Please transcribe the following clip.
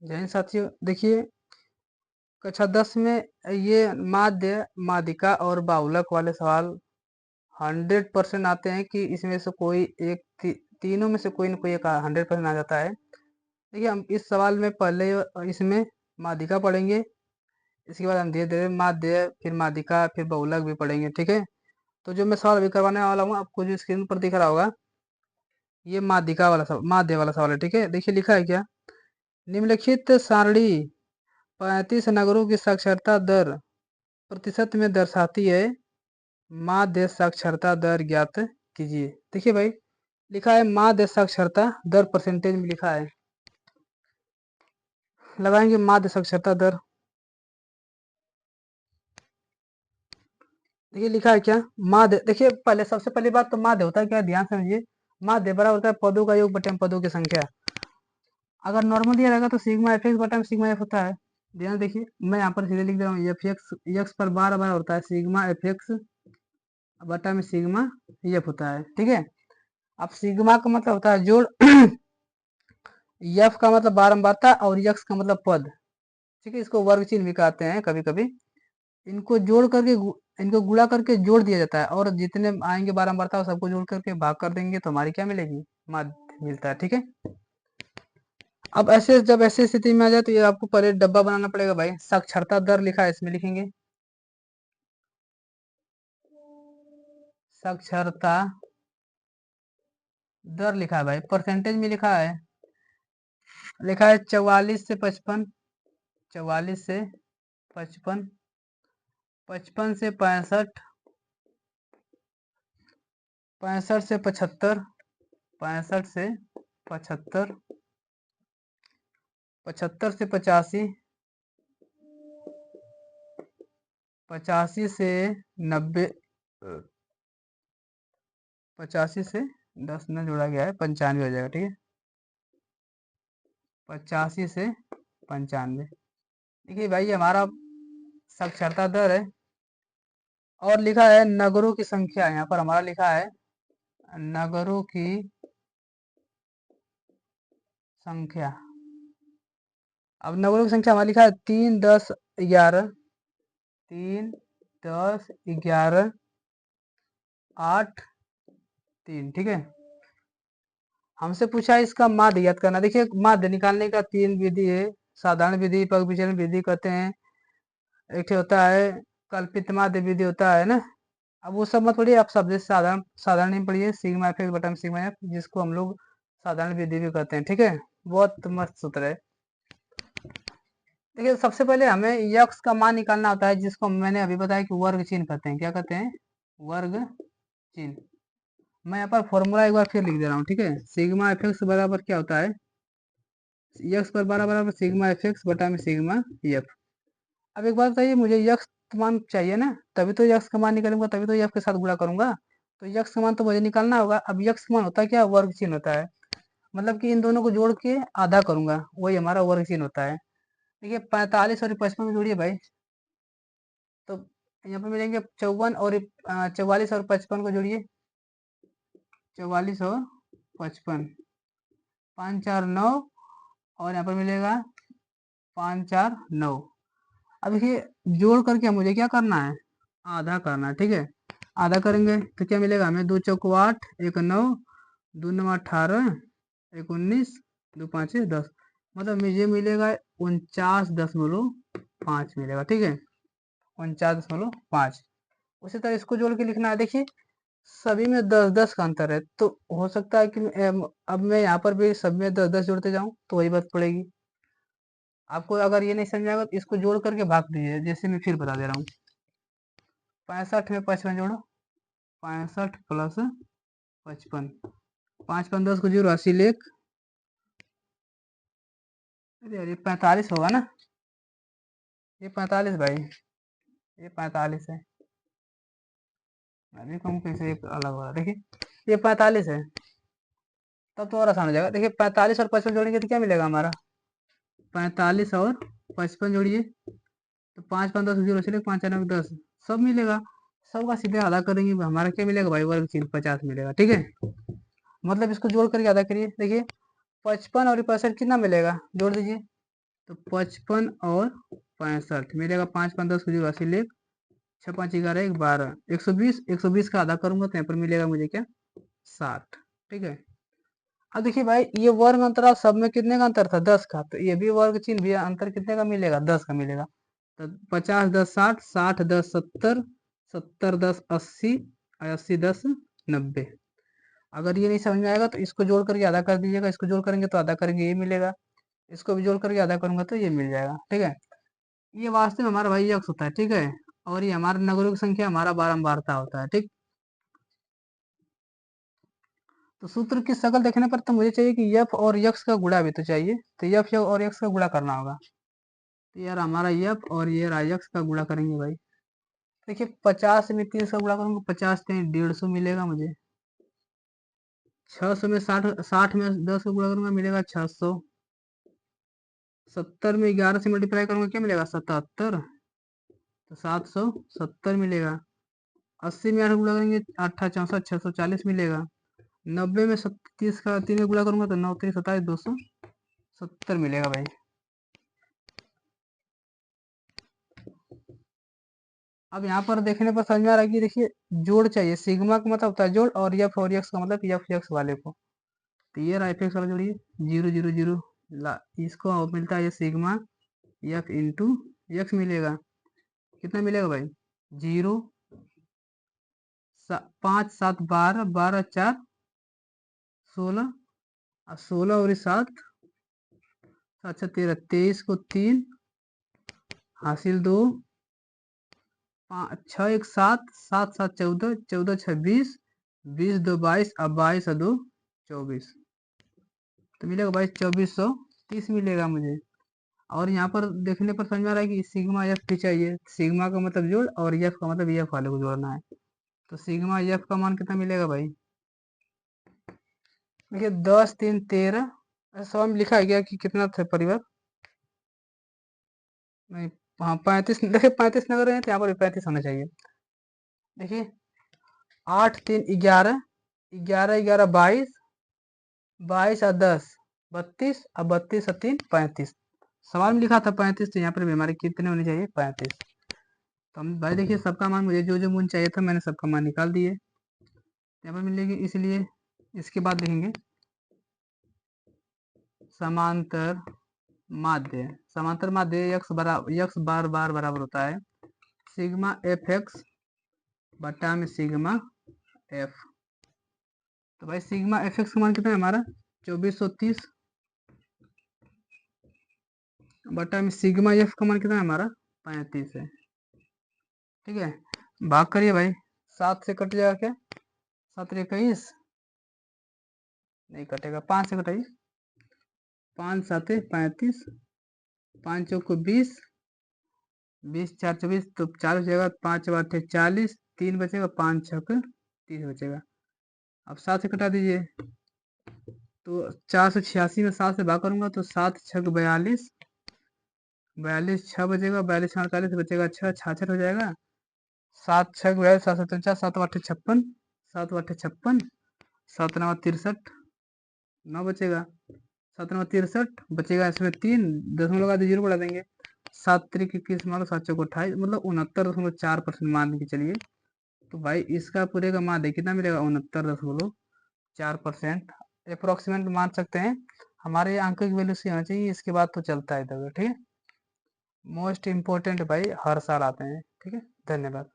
जय हिंद साथियों। देखिए, कक्षा 10 में ये माध्य, माध्यिका और बाहुलक वाले सवाल 100% आते हैं कि इसमें से कोई एक तीनों में से कोई न कोई एक 100% आ जाता है। देखिए, हम इस सवाल में पहले इसमें माध्यिका पढ़ेंगे, इसके बाद हम धीरे-धीरे माध्य, फिर माध्यिका, फिर बहुलक भी पढ़ेंगे, ठीक है? तो जो मैं सवाल अभी करवाने वाला हूँ, आपको जो स्क्रीन पर दिख रहा होगा, ये माध्यिका वाला सवाल, माध्य वाला सवाल है, ठीक है? देखिए लिखा है क्या? निम्नलिखित सारणी 35 नगरों की साक्षरता दर प्रतिशत में दर्शाती है, माध्य साक्षरता दर ज्ञात कीजिए। देखिए भाई, लिखा है माध्य साक्षरता दर परसेंटेज में लिखा है, लगाएंगे माध्य साक्षरता दर। देखिए लिखा है क्या? माध्य। देखिए पहले, सबसे पहली बात तो माध्य होता है क्या, ध्यान से समझिए। माध्य बराबर होता है पदों का योग बटे पदों की संख्या। अगर नॉर्मल दिया रहेगा तो सिग्मा एफ एक्स बटा सिग्मा एफ होता है। ध्यान देखिए, मैं यहाँ पर सीधे लिख दे रहा हूँ, एफ एक्स पर बार बार होता है सिग्मा एफ एक्स बटा में सिग्मा एफ होता है, ठीक है? अब सिग्मा का मतलब होता है जोड़, एफ का मतलब बारंबारता और यक्स का मतलब पद, ठीक है? इसको वर्ग चिन्ह भी कहते हैं कभी कभी। इनको जोड़ करके इनको गुणा करके जोड़ दिया जाता है, और जितने आएंगे बारंबारता सबको जोड़ करके भाग कर देंगे तो हमारी क्या मिलेगी? माध्य मिलता है, ठीक है? अब ऐसे, जब ऐसी स्थिति में आ जाए तो ये आपको पहले डब्बा बनाना पड़ेगा भाई। साक्षरता दर लिखा है, इसमें लिखेंगे साक्षरता दर, लिखा है भाई, परसेंटेज में लिखा है, 44 से 55, 44 से 55, 55 से 65, 65 से 75, 65 से 75, 75 से 85, 85 से 90, 85 से 10 न जोड़ा गया है, 95 हो जाएगा, ठीक है? 85 से 95। देखिए भाई, हमारा साक्षरता दर है। और लिखा है नगरों की संख्या, यहाँ पर हमारा लिखा है नगरों की संख्या। अब नगरों की संख्या हमारा लिखा है 3, 10, 11, 3, 10, 11, 8, 3, ठीक है? हमसे पूछा है इसका माध्य ज्ञात करना। देखिए, माध्य निकालने का 3 विधि है। साधारण विधि, पग विचलन विधि कहते हैं, एक होता है कल्पित माध्य विधि होता है ना। अब वो सब मत पढ़िए, आप सब साधारण साधारण नहीं पढ़िए, सिग्मा एफ एक्स बटा सिग्मा एफ, जिसको हम लोग साधारण विधि भी कहते हैं, ठीक है? बहुत मस्त सूत्र है। देखिए, सबसे पहले हमें यक्स का मान निकालना होता है, जिसको मैंने अभी बताया कि वर्ग चिन्ह कहते हैं। क्या कहते हैं? वर्ग चिन्ह। मैं यहाँ पर फॉर्मूला एक बार फिर लिख दे रहा हूँ, ठीक है? सिग्मा एफ एक्स बराबर क्या होता है? यक्स पर बराबर सिग्मा एफ एक्स बटा में सिग्मा एफ। अब एक बात बताइए, मुझे यक्स मान चाहिए ना, तभी तो यक्स का मान निकालूंगा, तभी तो एफ के साथ गुणा करूंगा। तो यक्स का मान तो मुझे निकालना होगा। अब यक्स का मान होता है क्या? वर्ग चिन्ह होता है। मतलब कि इन दोनों को जोड़ के आधा करूंगा, वही हमारा वर्ग चिन्ह होता है। देखिए, 45 और 55 को जोड़िए भाई, तो यहाँ पे मिलेंगे 54, और 44 और 55 को जोड़िए, 44 और 55, 5, 4, 9, और यहाँ पर मिलेगा 5, 4, 9। अब देखिए, जोड़ करके मुझे क्या करना है? आधा करना है, ठीक है? आधा करेंगे तो क्या मिलेगा हमें? 2 चौक 8, 1 9, 2 9 18, 1 19, 2 5 10। मतलब मुझे मिलेगा 49.5 मिलेगा, ठीक है? 49.5। उसी तरह इसको जोड़ के लिखना है। देखिए, सभी में 10-10 का अंतर है, तो हो सकता है कि अब मैं यहाँ पर भी सब में 10-10 जोड़ते जाऊँ तो वही बात पड़ेगी। आपको अगर ये नहीं समझाएगा तो इसको जोड़ करके भाग दीजिए, जैसे मैं फिर बता दे रहा हूँ। 65 में 55 जोड़ो, 65 प्लस 55, 5 5 10 को जीरो, 80 लेख, अरे 45 होगा ना? ये 45 भाई, ये 45 है। अभी कम कैसे एक अलग हो रहा है, देखिए ये 45 है। तब तो और आसान हो जाएगा। देखिए, 45 और 55 जोड़ेंगे तो क्या मिलेगा हमारा? 45 और 55 जोड़िए तो 5 5 10 जीरो, चलिए 5 4 10, सब मिलेगा। सब का सीधे आधा करेंगे, हमारा क्या मिलेगा भाई? वर्ग चिन्ह 50 मिलेगा, ठीक है? मतलब इसको जोड़ करके आधा करिए। देखिए, 55 और 65 कितना मिलेगा? जोड़ दीजिए, तो 55 और 65 मिलेगा। 5 5 10 जीरो 80 लेख 6 5 11 1 12 120 का आधा करूंगा तो यहाँ पर मिलेगा मुझे क्या 60। ठीक है। अब देखिए भाई ये वर्ग अंतराल सब में कितने का अंतर था 10 का, तो ये भी वर्ग चिन्ह भी अंतर कितने का मिलेगा 10 का मिलेगा। तो 50 10 60 60 10 70 70 10 80 80 10 90। अगर ये नहीं समझ में आएगा तो इसको जोड़ करके आधा कर दीजिएगा, इसको जोड़ करेंगे तो आधा करेंगे ये मिलेगा, इसको भी जोड़ करके आधा करूंगा तो ये मिल जाएगा। ठीक है। ये वास्तव में हमारा भाई यक्ष होता है। ठीक है। और ये हमारा नगरों की संख्या हमारा बारंबारता होता है। ठीक। तो सूत्र की शक्ल देखने पर तो मुझे चाहिए कि यफ और यक्स का गुणा भी तो चाहिए, तो यफ और यक्स का गुणा करना होगा। तो यार हमारा यफ और ये यक्स का गुणा करेंगे भाई। देखिए 50 में 30 का गुणा करूंगा 50 में 150 मिलेगा मुझे। 600 में 60 60 में 10 का गुणा करूंगा मिलेगा 600। 70 में 11 से मल्टीप्लाई करूंगा क्या मिलेगा 77, तो 770 मिलेगा। 80 में 8 गुणा करेंगे 8 64 640 मिलेगा। 90 में 30 का 3 का गुणा करूंगा तो 9 3 27 270 मिलेगा भाई। अब यहाँ पर देखने पर समझ में आ रहा है कि देखिए जोड़ चाहिए, सिग्मा का मतलब होता है जोड़ और यफ और यक्स का मतलब यफ यक्स वाले को। तो ये राइट वाला जोड़िए 0 0 0 इसको मिलता है ये सिग्मा यफ इंटू यक्स मिलेगा। कितना मिलेगा भाई 0 5 7 12 12 4 16 और 16 और 7 अच्छा 13 23 को 3 हासिल 2 6 1 7 7 7 14 14 26 20 2 22 और 22 और 2 24, तो मिलेगा भाई 2430 मिलेगा मुझे। और यहाँ पर देखने पर समझ में आ रहा है कि सिग्मा एफ भी चाहिए, सिग्मा का मतलब जोड़ और एफ का मतलब एफ वाले को जोड़ना है। तो सिग्मा एफ का मान कितना मिलेगा भाई, देखिए 10 3 13 सब में लिखा है गया कि कितना थे परिवार, नहीं हाँ 35, देखिए 35 नगर है तो यहाँ पर 35 होना चाहिए। देखिए 8 3 11 11 11 22 22 और 10 32 और 32 और 3 35, सवाल में लिखा था 35 तो यहाँ पर भी हमारे कितने होने चाहिए 35। तो हम भाई देखिए सबका मान मुझे जो जो मून चाहिए था मैंने सबका मान निकाल दिए यहाँ पर मिलेगी। इसलिए इसके बाद लिखेंगे समांतर माध्य। समांतर माध्य यक्स बार बार बराबर होता है सिग्मा एफ एक्स बटा में सिग्मा एफ। तो भाई सिग्मा एफ एक्स का मान कितना है हमारा 2430 बटा में सिग्मा एफ का मान कितना है हमारा 35 है। ठीक है। भाग करिए भाई 7 से कट जाएगा क्या 7 21 नहीं कटेगा 5 से कटाइए 5 7 35 5 चौको 20 20 4 24 तो 40 बचेगा 5 8 40 3 बचेगा 5 6 30 बचेगा। अब 7 से कटा दीजिए तो 486 में 7 से भाग करूंगा तो 7 6 42 42 6 बचेगा 42 48 बचेगा 6 66 हो जाएगा। 7 6 42 7 7 7 8 56 7 8 56 7 9 63 9 बचेगा 7 9 63 बचेगा इसमें 3 दशमलव लगा जीरो बढ़ा देंगे 7 3 21 मानो 7 चौको 28 मतलब 69.4% मान के चलिए। तो भाई इसका पूरे का मान कितना मिलेगा 69.4%। अप्रोक्सीमेट मान सकते हैं हमारे अंक की वैल्यू से आना चाहिए, इसके बाद तो चलता है इधर। ठीक है। मोस्ट इम्पोर्टेंट भाई हर साल आते हैं। ठीक है। धन्यवाद।